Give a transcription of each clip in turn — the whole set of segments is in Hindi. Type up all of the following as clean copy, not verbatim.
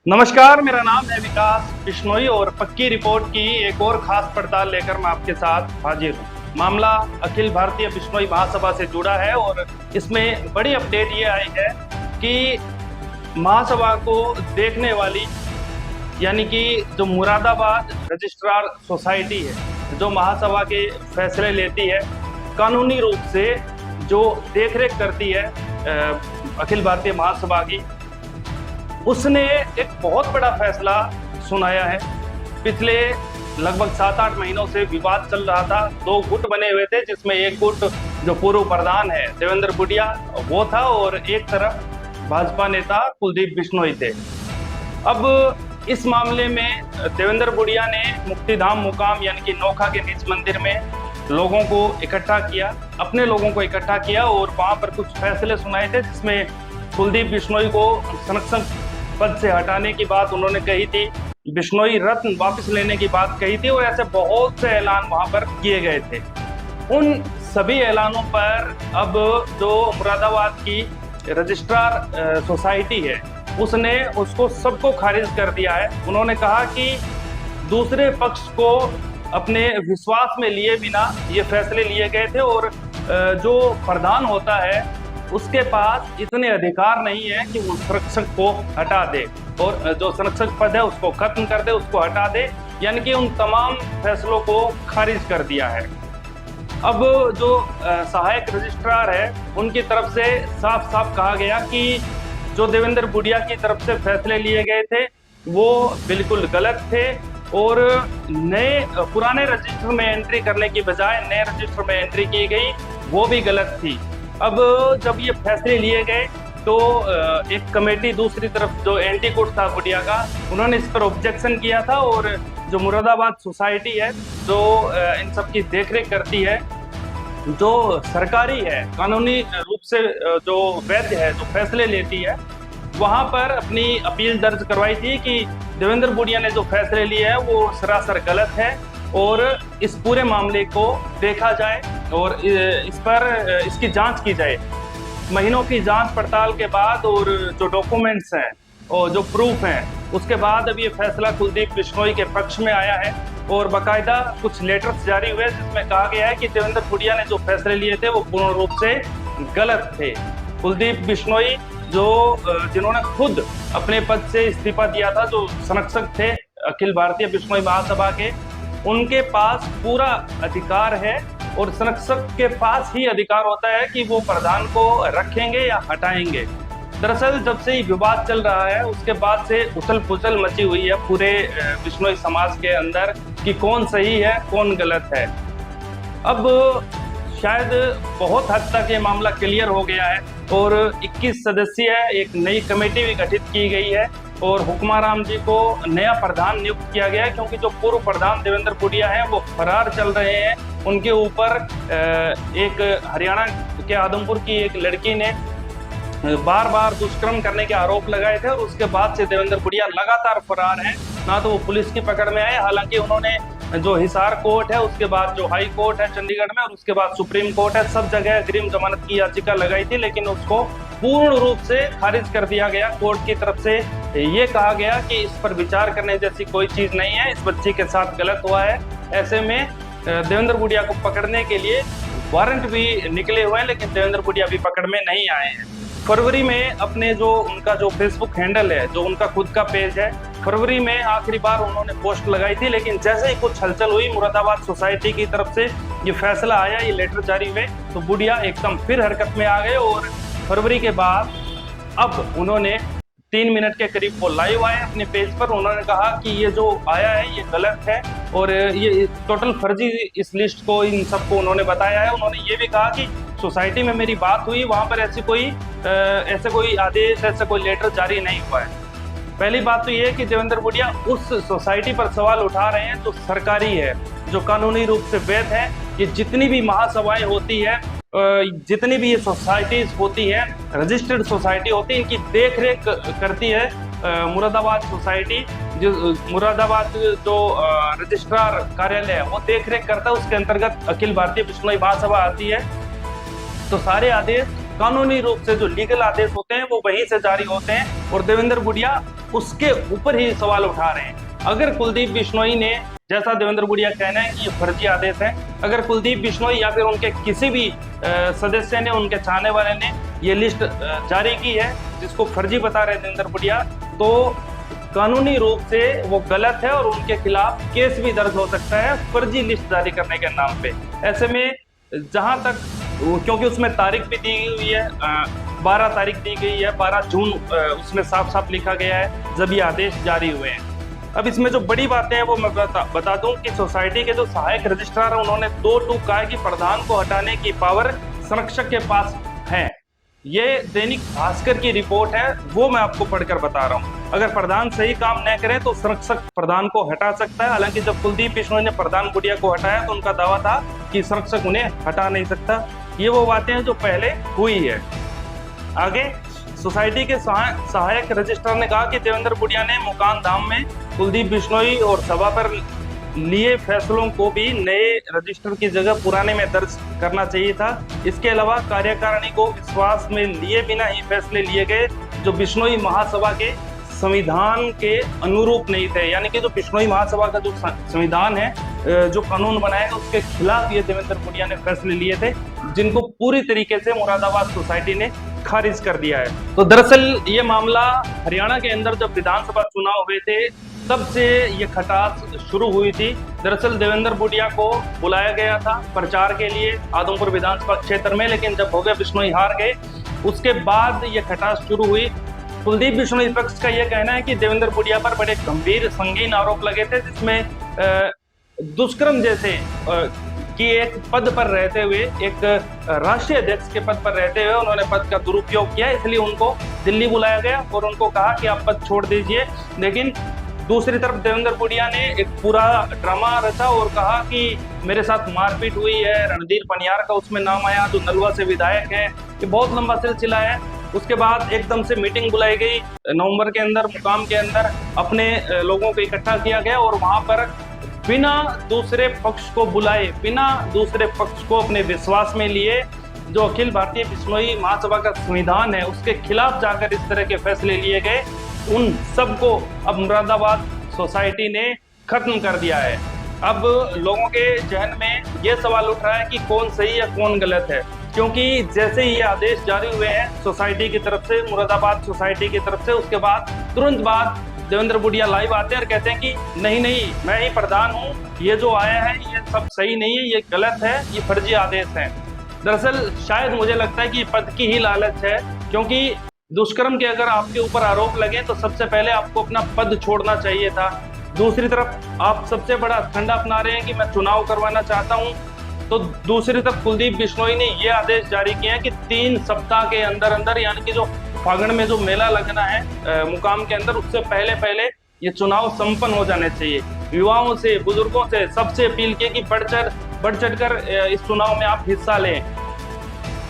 नमस्कार, मेरा नाम है विकास बिश्नोई और पक्की रिपोर्ट की एक और खास पड़ताल लेकर मैं आपके साथ हाजिर हूँ। मामला अखिल भारतीय बिश्नोई महासभा से जुड़ा है और इसमें बड़ी अपडेट ये आई है कि महासभा को देखने वाली यानी कि जो मुरादाबाद रजिस्ट्रार सोसाइटी है, जो महासभा के फैसले लेती है, कानूनी रूप से जो देखरेख करती है अखिल भारतीय महासभा की, उसने एक बहुत बड़ा फैसला सुनाया है। पिछले लगभग 7-8 महीनों से विवाद चल रहा था। दो गुट बने हुए थे, जिसमें एक गुट जो पूर्व प्रधान है देवेंद्र बुडिया वो था और एक तरफ भाजपा नेता कुलदीप बिश्नोई थे। अब इस मामले में देवेंद्र बुडिया ने मुक्तिधाम मुकाम यानी कि नोखा के निज मंदिर में लोगों को इकट्ठा किया, अपने लोगों को इकट्ठा किया और वहां पर कुछ फैसले सुनाए थे, जिसमें कुलदीप बिश्नोई को संरक्षक पद से हटाने की बात उन्होंने कही थी, बिश्नोई रत्न वापस लेने की बात कही थी और ऐसे बहुत से ऐलान वहां पर किए गए थे। उन सभी ऐलानों पर अब जो मुरादाबाद की रजिस्ट्रार सोसाइटी है उसने उसको सबको खारिज कर दिया है। उन्होंने कहा कि दूसरे पक्ष को अपने विश्वास में लिए बिना ये फैसले लिए गए थे और जो प्रधान होता है उसके पास इतने अधिकार नहीं है कि वो संरक्षक को हटा दे और जो संरक्षक पद है उसको खत्म कर दे, उसको हटा दे, यानी कि उन तमाम फैसलों को खारिज कर दिया है। अब जो सहायक रजिस्ट्रार है उनकी तरफ से साफ साफ कहा गया कि जो देवेंद्र बुडिया की तरफ से फैसले लिए गए थे वो बिल्कुल गलत थे और पुराने रजिस्टर में एंट्री करने की बजाय नए रजिस्टर में एंट्री की गई वो भी गलत थी। अब जब ये फैसले लिए गए तो एक कमेटी दूसरी तरफ जो एंटी गुट था बुडिया का, उन्होंने इस पर ऑब्जेक्शन किया था और जो मुरादाबाद सोसाइटी है जो इन सब की देखरेख करती है, जो सरकारी है, कानूनी रूप से जो वैध है, जो फैसले लेती है, वहां पर अपनी अपील दर्ज करवाई थी कि देवेंद्र बुडिया ने जो फैसले लिए हैं वो सरासर गलत है और इस पूरे मामले को देखा जाए और इस पर इसकी जांच की जाए। महीनों की जांच पड़ताल के बाद और जो डॉक्यूमेंट्स हैं और जो प्रूफ हैं उसके बाद अब ये फैसला कुलदीप बिश्नोई के पक्ष में आया है और बाकायदा कुछ लेटर्स जारी हुए जिसमें कहा गया है कि देवेंद्र बुडिया ने जो फैसले लिए थे वो पूर्ण रूप से गलत थे। कुलदीप बिश्नोई जिन्होंने खुद अपने पद से इस्तीफा दिया था, जो संरक्षक थे अखिल भारतीय बिश्नोई महासभा के, उनके पास पूरा अधिकार है और संरक्षक के पास ही अधिकार होता है कि वो प्रधान को रखेंगे या हटाएंगे। दरअसल जब से ये विवाद चल रहा है उसके बाद से उथल पुथल मची हुई है पूरे बिश्नोई समाज के अंदर कि कौन सही है कौन गलत है। अब शायद बहुत हद तक ये मामला क्लियर हो गया है और 21 सदस्यीय एक नई कमेटी भी गठित की गई है और हुक्माराम जी को नया प्रधान नियुक्त किया गया है, क्योंकि जो पूर्व प्रधान देवेंद्र बुडिया हैं वो फरार चल रहे हैं। उनके ऊपर एक हरियाणा के आदमपुर की एक लड़की ने बार बार दुष्कर्म करने के आरोप लगाए थे और उसके बाद से देवेंद्र बुडिया लगातार फरार हैं। ना तो वो पुलिस की पकड़ में आए, हालांकि उन्होंने जो हिसार कोर्ट है, उसके बाद जो हाई कोर्ट है चंडीगढ़ में और उसके बाद सुप्रीम कोर्ट है, सब जगह अग्रिम जमानत की याचिका लगाई थी, लेकिन उसको पूर्ण रूप से खारिज कर दिया गया। कोर्ट की तरफ से ये कहा गया कि इस पर विचार करने जैसी कोई चीज नहीं है, इस बच्ची के साथ गलत हुआ है। ऐसे में देवेंद्र बुडिया को पकड़ने के लिए वारंट भी निकले हुए हैं, लेकिन देवेंद्र बुडिया भी पकड़ में नहीं आए हैं। फरवरी में अपने जो उनका जो फेसबुक हैंडल है, जो उनका खुद का पेज है, फरवरी में आखिरी बार उन्होंने पोस्ट लगाई थी, लेकिन जैसे ही कुछ हलचल हुई मुरादाबाद सोसाइटी की तरफ से ये फैसला आया, ये लेटर जारी हुए, तो बुडिया एकदम फिर हरकत में आ गए और फरवरी के बाद अब उन्होंने 3 मिनट के करीब वो लाइव आए अपने पेज पर। उन्होंने कहा कि ये जो आया है ये गलत है और ये टोटल फर्जी इस लिस्ट को, इन सबको उन्होंने बताया है। उन्होंने ये भी कहा कि सोसाइटी में मेरी बात हुई, वहां पर ऐसे कोई आदेश, ऐसा कोई लेटर जारी नहीं हुआ है। पहली बात तो ये है कि देवेंद्र बुडिया उस सोसाइटी पर सवाल उठा रहे हैं जो सरकारी है, जो कानूनी रूप से वैध है। ये जितनी भी महासभाएं होती है, जितनी भी ये सोसाइटीज होती है, रजिस्टर्ड सोसाइटी होती है, इनकी देख रेख करती है मुरादाबाद सोसाइटी। जो मुरादाबाद जो रजिस्ट्रार कार्यालय है वो देख रेख करता है, उसके अंतर्गत अखिल भारतीय बिश्नोई महासभा आती है। तो सारे आदेश कानूनी रूप से जो लीगल आदेश होते हैं वो वहीं से जारी होते हैं और देवेंद्र बुडिया उसके ऊपर ही सवाल उठा रहे हैं। अगर कुलदीप बिश्नोई ने, जैसा देवेंद्र बुडिया कहना है कि ये फर्जी आदेश है, अगर कुलदीप बिश्नोई या फिर उनके किसी भी सदस्य ने, उनके चाहने वाले ने ये लिस्ट जारी की है जिसको फर्जी बता रहे देवेंद्र बुडिया, तो कानूनी रूप से वो गलत है और उनके खिलाफ केस भी दर्ज हो सकता है फर्जी लिस्ट जारी करने के नाम पे। ऐसे में जहां तक, क्योंकि उसमें तारीख भी दी हुई है, 12 तारीख दी गई है, 12 जून उसमें साफ साफ लिखा गया है जब ये आदेश जारी हुए हैं। अब इसमें जो बड़ी बातें हैं वो मैं बता दूं कि सोसाइटी के जो सहायक रजिस्ट्रार हैं उन्होंने 2 टूक कहा है कि प्रधान को हटाने की पावर संरक्षक के पास है। ये दैनिक भास्कर की रिपोर्ट है, वो मैं आपको पढ़कर बता रहा हूँ। अगर प्रधान सही काम न करे तो संरक्षक प्रधान को हटा सकता है। हालांकि जब कुलदीप बिश्नोई ने प्रधान बुडिया को हटाया तो उनका दावा था कि संरक्षक उन्हें हटा नहीं सकता। ये वो बातें हैं जो पहले हुई है। आगे सोसाइटी के सहायक रजिस्ट्रार ने कहा कि देवेंद्र बुडिया ने मुकाम धाम में कुलदीप बिश्नोई और सभा पर लिए फैसलों को भी नए रजिस्टर की जगह पुराने में दर्ज करना चाहिए था। इसके अलावा कार्यकारिणी को विश्वास में लिए बिना ही फैसले लिए गए जो बिश्नोई महासभा के संविधान के अनुरूप नहीं थे। यानी कि जो बिश्नोई महासभा का जो संविधान है, जो कानून बनाया गया, उसके खिलाफ ये देवेंद्र बुडिया ने फैसले लिए थे, जिनको पूरी तरीके से मुरादाबाद सोसाइटी ने खारिज कर दिया है। तो दरअसल ये मामला हरियाणा के अंदर जब विधानसभा चुनाव हुए थे तब से ये खटास शुरू हुई थी। दरअसल देवेंद्र बुडिया को बुलाया गया था प्रचार के लिए आदमपुर विधानसभा क्षेत्र में, लेकिन जब भव्य बिश्नोई हार गए उसके बाद ये खटास शुरू हुई। कुलदीप बिश्नोई पक्ष का यह कहना है कि देवेंद्र बुडिया पर बड़े गंभीर संगीन आरोप लगे थे, जिसमें दुष्कर्म जैसे कि एक पद पर रहते हुए, एक राष्ट्रीय अध्यक्ष के पद पर रहते हुए उन्होंने पद का दुरुपयोग किया, इसलिए उनको दिल्ली बुलाया गया और उनको कहा कि आप पद छोड़ दीजिए। लेकिन दूसरी तरफ देवेंद्र बुडिया ने एक पूरा ड्रामा रचा और कहा कि मेरे साथ मारपीट हुई है, रणधीर पनियार का उसमें नाम आया जो नलवा से विधायक है। ये बहुत लंबा सिलसिला है। उसके बाद एकदम से मीटिंग बुलाई गई नवंबर के अंदर, मुकाम के अंदर अपने लोगों को इकट्ठा किया गया और वहां पर बिना दूसरे पक्ष को बुलाए, बिना दूसरे पक्ष को अपने विश्वास में लिए, जो अखिल भारतीय बिश्नोई महासभा का संविधान है उसके खिलाफ जाकर इस तरह के फैसले लिए गए, उन सबको अब मुरादाबाद सोसाइटी ने खत्म कर दिया है। अब लोगों के जहन में ये सवाल उठ रहा है कि कौन सही है कौन गलत है, क्योंकि जैसे ही ये आदेश जारी हुए हैं सोसाइटी की तरफ से, मुरादाबाद सोसाइटी की तरफ से, उसके बाद तुरंत बाद देवेंद्र बुडिया लाइव आते हैं और कहते हैं कि नहीं मैं ही प्रधान हूँ, ये जो आया है ये सब सही नहीं है, ये गलत है, ये फर्जी आदेश है। दरअसल शायद मुझे लगता है कि पद की ही लालच है, क्योंकि दुष्कर्म के अगर आपके ऊपर आरोप लगे तो सबसे पहले आपको अपना पद छोड़ना चाहिए था। दूसरी तरफ आप सबसे बड़ा फंडा अपना रहे हैं कि मैं चुनाव करवाना चाहता हूं, तो दूसरी तरफ कुलदीप बिश्नोई ने ये आदेश जारी किया है कि 3 सप्ताह के अंदर अंदर, यानी कि जो फागण में जो मेला लगना है मुकाम के अंदर, उससे पहले ये चुनाव संपन्न हो जाने चाहिए। युवाओं से, बुजुर्गों से सबसे अपील की कि बढ़ चढ़ कर इस चुनाव में आप हिस्सा लें।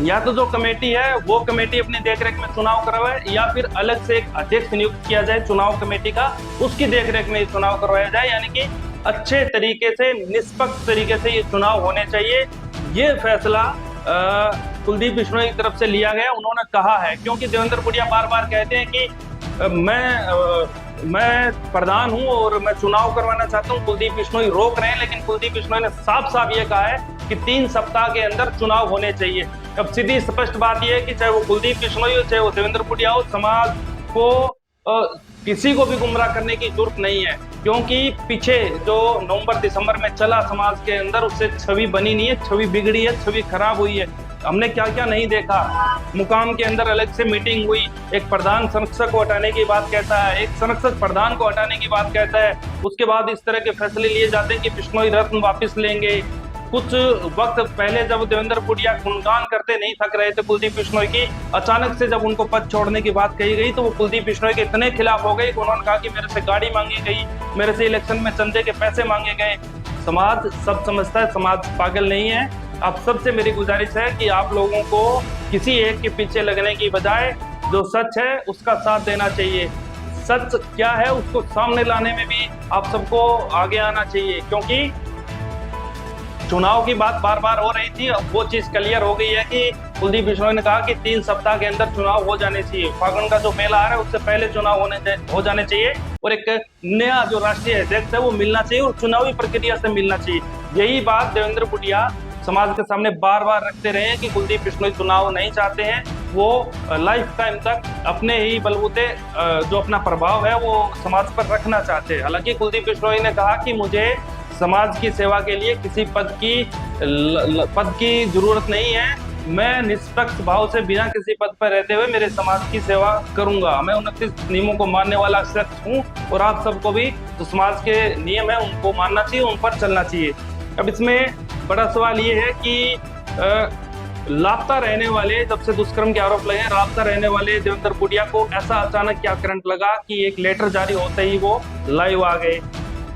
या तो जो कमेटी है वो कमेटी अपनी देखरेख में चुनाव करवाए, या फिर अलग से एक अध्यक्ष नियुक्त किया जाए चुनाव कमेटी का, उसकी देखरेख में चुनाव करवाया जाए। यानी कि अच्छे तरीके से, निष्पक्ष तरीके से ये चुनाव होने चाहिए। ये फैसला कुलदीप बिश्नोई की तरफ से लिया गया, उन्होंने कहा है, क्योंकि देवेंद्र बुडिया बार बार कहते हैं कि मैं प्रधान हूं और मैं चुनाव करवाना चाहता हूं, कुलदीप बिश्नोई रोक रहे हैं। लेकिन कुलदीप बिश्नोई ने साफ साफ ये कहा है कि 3 सप्ताह के अंदर चुनाव होने चाहिए। अब सीधी स्पष्ट बात यह है कि चाहे वो कुलदीप बिश्नोई हो, चाहे वो देवेंद्र बुडिया हो, समाज को किसी को भी गुमराह करने की जरूरत नहीं है, क्योंकि पीछे जो नवंबर दिसंबर में चला समाज के अंदर, उससे छवि बनी नहीं है, छवि बिगड़ी है, छवि खराब हुई है। हमने क्या क्या नहीं देखा। मुकाम के अंदर अलग से मीटिंग हुई, एक प्रधान संरक्षक को हटाने की बात कहता है, एक संरक्षक प्रधान को हटाने की बात कहता है, उसके बाद इस तरह के फैसले लिए जाते हैं कि बिश्नोई रत्न वापस लेंगे। कुछ वक्त पहले जब देवेंद्र बुडिया गुणगान करते नहीं थक रहे थे कुलदीप बिश्नोई की, अचानक से जब उनको पद छोड़ने की बात कही गई तो वो कुलदीप बिश्नोई के इतने खिलाफ हो गए कि उन्होंने कहा कि मेरे से गाड़ी मांगी गई, मेरे से इलेक्शन में चंदे के पैसे मांगे गए। समाज सब समझता है, समाज पागल नहीं है। आप सबसे मेरी गुजारिश है कि आप लोगों को किसी एक के पीछे लगने की बजाय जो सच है उसका साथ देना चाहिए। सच क्या है उसको सामने लाने में भी आप सबको आगे आना चाहिए, क्योंकि चुनाव की बात बार बार हो रही थी। अब वो चीज क्लियर हो गई है कि कुलदीप बिश्नोई ने कहा कि 3 सप्ताह के अंदर चुनाव हो जाने चाहिए, फागुन का जो मेला आ रहा है उससे पहले चुनाव हो जाने चाहिए और एक नया जो राष्ट्रीय अध्यक्ष है वो मिलना चाहिए और चुनावी प्रक्रिया से मिलना चाहिए। यही बात देवेंद्र बुडिया समाज के सामने बार बार रखते रहे हैं कि कुलदीप बिश्नोई चुनाव नहीं चाहते हैं, वो लाइफ टाइम तक अपने ही बलबूते जो अपना प्रभाव है वो समाज पर रखना चाहते हैं। हालांकि कुलदीप बिश्नोई ने कहा कि मुझे समाज की सेवा के लिए किसी पद की जरूरत नहीं है, मैं निष्पक्ष भाव से बिना किसी पद पर रहते हुए मेरे समाज की सेवा करूंगा। मैं 29 नियमों को मानने वाला शख्स हूं और आप सबको भी जो समाज के नियम है उनको मानना चाहिए, उन पर चलना चाहिए। अब इसमें बड़ा सवाल ये है कि लापता रहने वाले, जब से दुष्कर्म के आरोप लगे, लापता रहने वाले देवेंद्र बुडिया को ऐसा अचानक क्या करंट लगा कि एक लेटर जारी होते ही वो लाइव आ गए।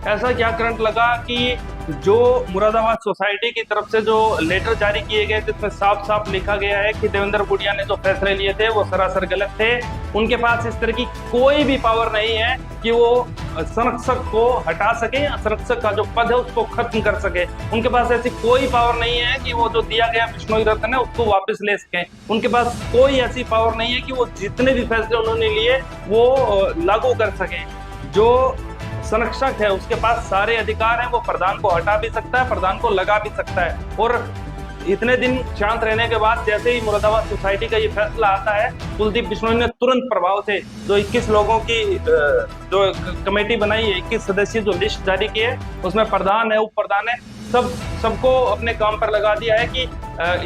ऐसा क्या करंट लगा कि जो मुरादाबाद सोसाइटी की तरफ से जो लेटर जारी किए गए जिसमें साफ साफ लिखा गया है कि देवेंद्र बुडिया ने जो फैसले लिए थे वो सरासर गलत थे, उनके पास इस तरह की कोई भी पावर नहीं है कि वो संरक्षक को हटा सके या संरक्षक का जो पद है उसको खत्म कर सके। उनके पास ऐसी कोई पावर नहीं है कि वो जो दिया गया बिश्नोई रत्न है उसको वापस ले सके। उनके पास कोई ऐसी पावर नहीं है कि वो जितने भी फैसले उन्होंने लिए वो लागू कर सके। जो संरक्षक है उसके पास सारे अधिकार हैं, वो प्रधान को हटा भी सकता है, प्रधान को लगा भी सकता है। और इतने दिन शांत रहने के बाद जैसे ही मुरादाबाद सोसाइटी का ये फैसला आता है, कुलदीप बिश्नोई ने तुरंत प्रभाव से जो 21 लोगों की जो कमेटी बनाई है, 21 सदस्यीय जो लिस्ट जारी की है, उसमें प्रधान है, उप प्रधान है, सबको अपने काम पर लगा दिया है कि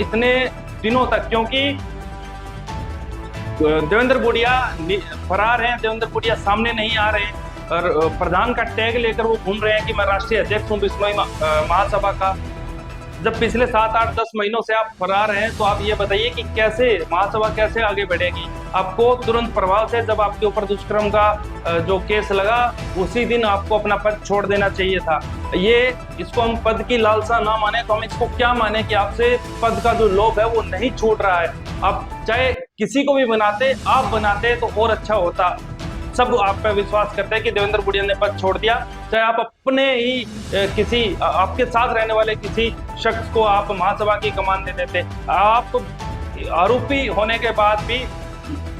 इतने दिनों तक, क्योंकि देवेंद्र बुडिया फरार हैं, देवेंद्र बुडिया सामने नहीं आ रहे हैं और प्रधान का टैग लेकर वो घूम रहे हैं कि मैं राष्ट्रीय अध्यक्ष हूँ बिश्नोई महासभा का। जब पिछले 7, 8, 10 महीनों से आप फरार हैं तो आप ये बताइए कि कैसे महासभा कैसे आगे बढ़ेगी। आपको तुरंत प्रभाव से जब आपके ऊपर दुष्कर्म का जो केस लगा उसी दिन आपको अपना पद छोड़ देना चाहिए था। ये इसको हम पद की लालसा ना माने तो हम इसको क्या माने कि आपसे पद का जो लोभ है वो नहीं छूट रहा है। आप चाहे किसी को भी बनाते, आप बनाते तो और अच्छा होता। सब आप पे विश्वास करते हैं कि देवेंद्र बुडिया ने पद छोड़ दिया, चाहे आप अपने ही किसी आपके साथ रहने वाले किसी शख्स को आप महासभा की कमान दे देते। आप आरोपी होने के बाद भी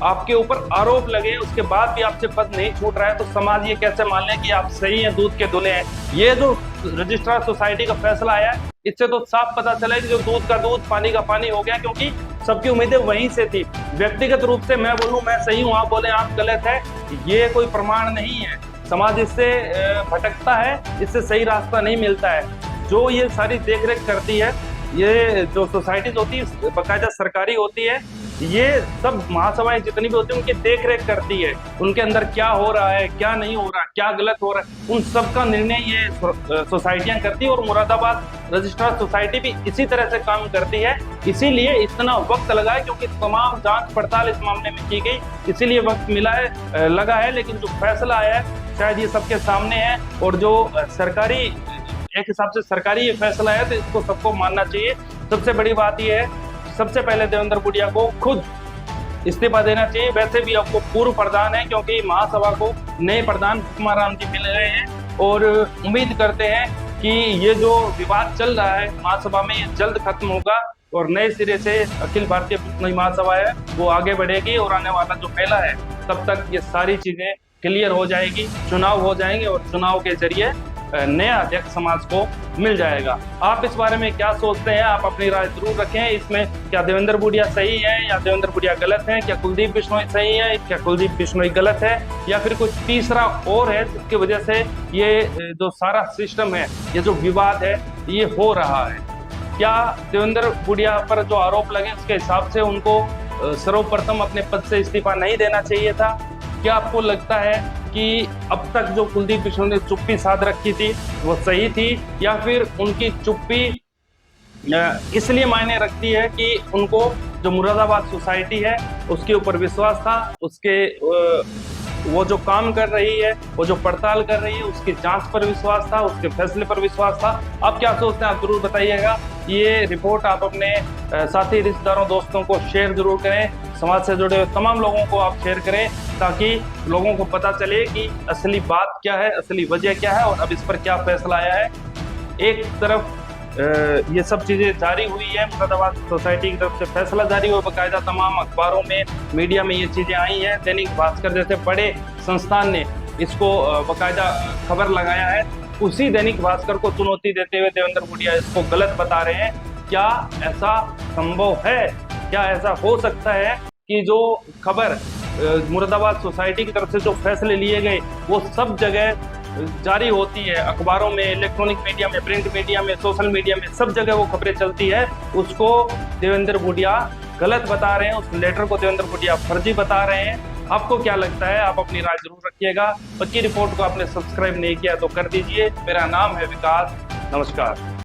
आपके ऊपर आरोप लगे, उसके बाद भी आपसे पद नहीं छूट रहा है, तो समाज ये कैसे मान ले कि आप सही हैं, दूध के धुले हैं। ये जो रजिस्ट्रार सोसाइटी का फैसला आया है इससे तो साफ पता चला है कि जो दूध का दूध पानी का पानी हो गया, क्योंकि सबकी उम्मीदें वहीं से थी। व्यक्तिगत रूप से मैं बोलूं मैं सही हूं, आप बोले आप गलत है, ये कोई प्रमाण नहीं है। समाज इससे भटकता है, इससे सही रास्ता नहीं मिलता है। जो ये सारी देखरेख करती है, ये जो सोसाइटीज होती है बाकायदा सरकारी होती है, ये सब महासभाएं जितनी भी होती है उनकी देख रेख करती है, उनके अंदर क्या हो रहा है, क्या नहीं हो रहा, क्या गलत हो रहा है, उन सब का निर्णय ये सोसाइटियां करती है। और मुरादाबाद रजिस्ट्रार सोसाइटी भी इसी तरह से काम करती है, इसीलिए इतना वक्त लगा है, क्योंकि तमाम जांच पड़ताल इस मामले में की गई, इसीलिए वक्त लगा है। लेकिन जो फैसला आया है शायद ये सबके सामने है, और जो सरकारी एक हिसाब से सरकारी ये फैसला है तो इसको सबको मानना चाहिए। सबसे बड़ी बात ये है, सबसे पहले देवेंद्र बुडिया को खुद इस्तीफा देना चाहिए। वैसे भी आपको पूर्व प्रधान है, क्योंकि महासभा को नए प्रधान हुक्माराम जी मिल रहे हैं और उम्मीद करते हैं कि ये जो विवाद चल रहा है महासभा में ये जल्द खत्म होगा और नए सिरे से अखिल भारतीय बिश्नोई महासभा है वो आगे बढ़ेगी और आने वाला जो मेला है तब तक ये सारी चीजें क्लियर हो जाएगी, चुनाव हो जाएंगे और चुनाव के जरिए नया अध्यक्ष समाज को मिल जाएगा। आप इस बारे में क्या सोचते हैं? आप अपनी राय जरूर रखें। इसमें क्या देवेंद्र बुडिया सही है या देवेंद्र बुडिया गलत है? क्या कुलदीप बिश्नोई सही है, क्या कुलदीप बिश्नोई गलत है, या फिर कुछ तीसरा और है जिसकी वजह से ये जो सारा सिस्टम है, ये जो विवाद है ये हो रहा है? क्या देवेंद्र बुडिया पर जो आरोप लगे उसके हिसाब से उनको सर्वप्रथम अपने पद से इस्तीफा नहीं देना चाहिए था? क्या आपको लगता है कि अब तक जो कुलदीप बिश्नोई ने चुप्पी साध रखी थी वो सही थी, या फिर उनकी चुप्पी इसलिए मायने रखती है कि उनको जो मुरादाबाद सोसाइटी है उसके ऊपर विश्वास था, उसके वो जो काम कर रही है, वो जो पड़ताल कर रही है उसकी जांच पर विश्वास था, उसके फैसले पर विश्वास था? आप क्या सोचते हैं आप जरूर बताइएगा। ये रिपोर्ट आप अपने साथी रिश्तेदारों दोस्तों को शेयर जरूर करें, समाज से जुड़े हुए तमाम लोगों को आप शेयर करें ताकि लोगों को पता चले कि असली बात क्या है, असली वजह क्या है और अब इस पर क्या फैसला आया है। एक तरफ ये सब चीज़ें जारी हुई है। मुरादाबाद सोसाइटी की तरफ से फैसला जारी हुआ, बाकायदा तमाम अखबारों में, मीडिया में ये चीज़ें आई हैं। दैनिक भास्कर जैसे बड़े संस्थान ने इसको बाकायदा खबर लगाया है। उसी दैनिक भास्कर को चुनौती देते हुए देवेंद्र भूटिया इसको गलत बता रहे हैं। क्या ऐसा संभव है? क्या ऐसा हो सकता है कि जो खबर मुरादाबाद सोसाइटी की तरफ से जो फैसले लिए गए वो सब जगह जारी होती है, अखबारों में, इलेक्ट्रॉनिक मीडिया में, प्रिंट मीडिया में, सोशल मीडिया में, सब जगह वो खबरें चलती है, उसको देवेंद्र भूटिया गलत बता रहे हैं, उस लेटर को देवेंद्र भूटिया फर्जी बता रहे हैं। आपको क्या लगता है? आप अपनी राय जरूर रखिएगा। पक्की रिपोर्ट को आपने सब्सक्राइब नहीं किया तो कर दीजिए। मेरा नाम है विकास। नमस्कार।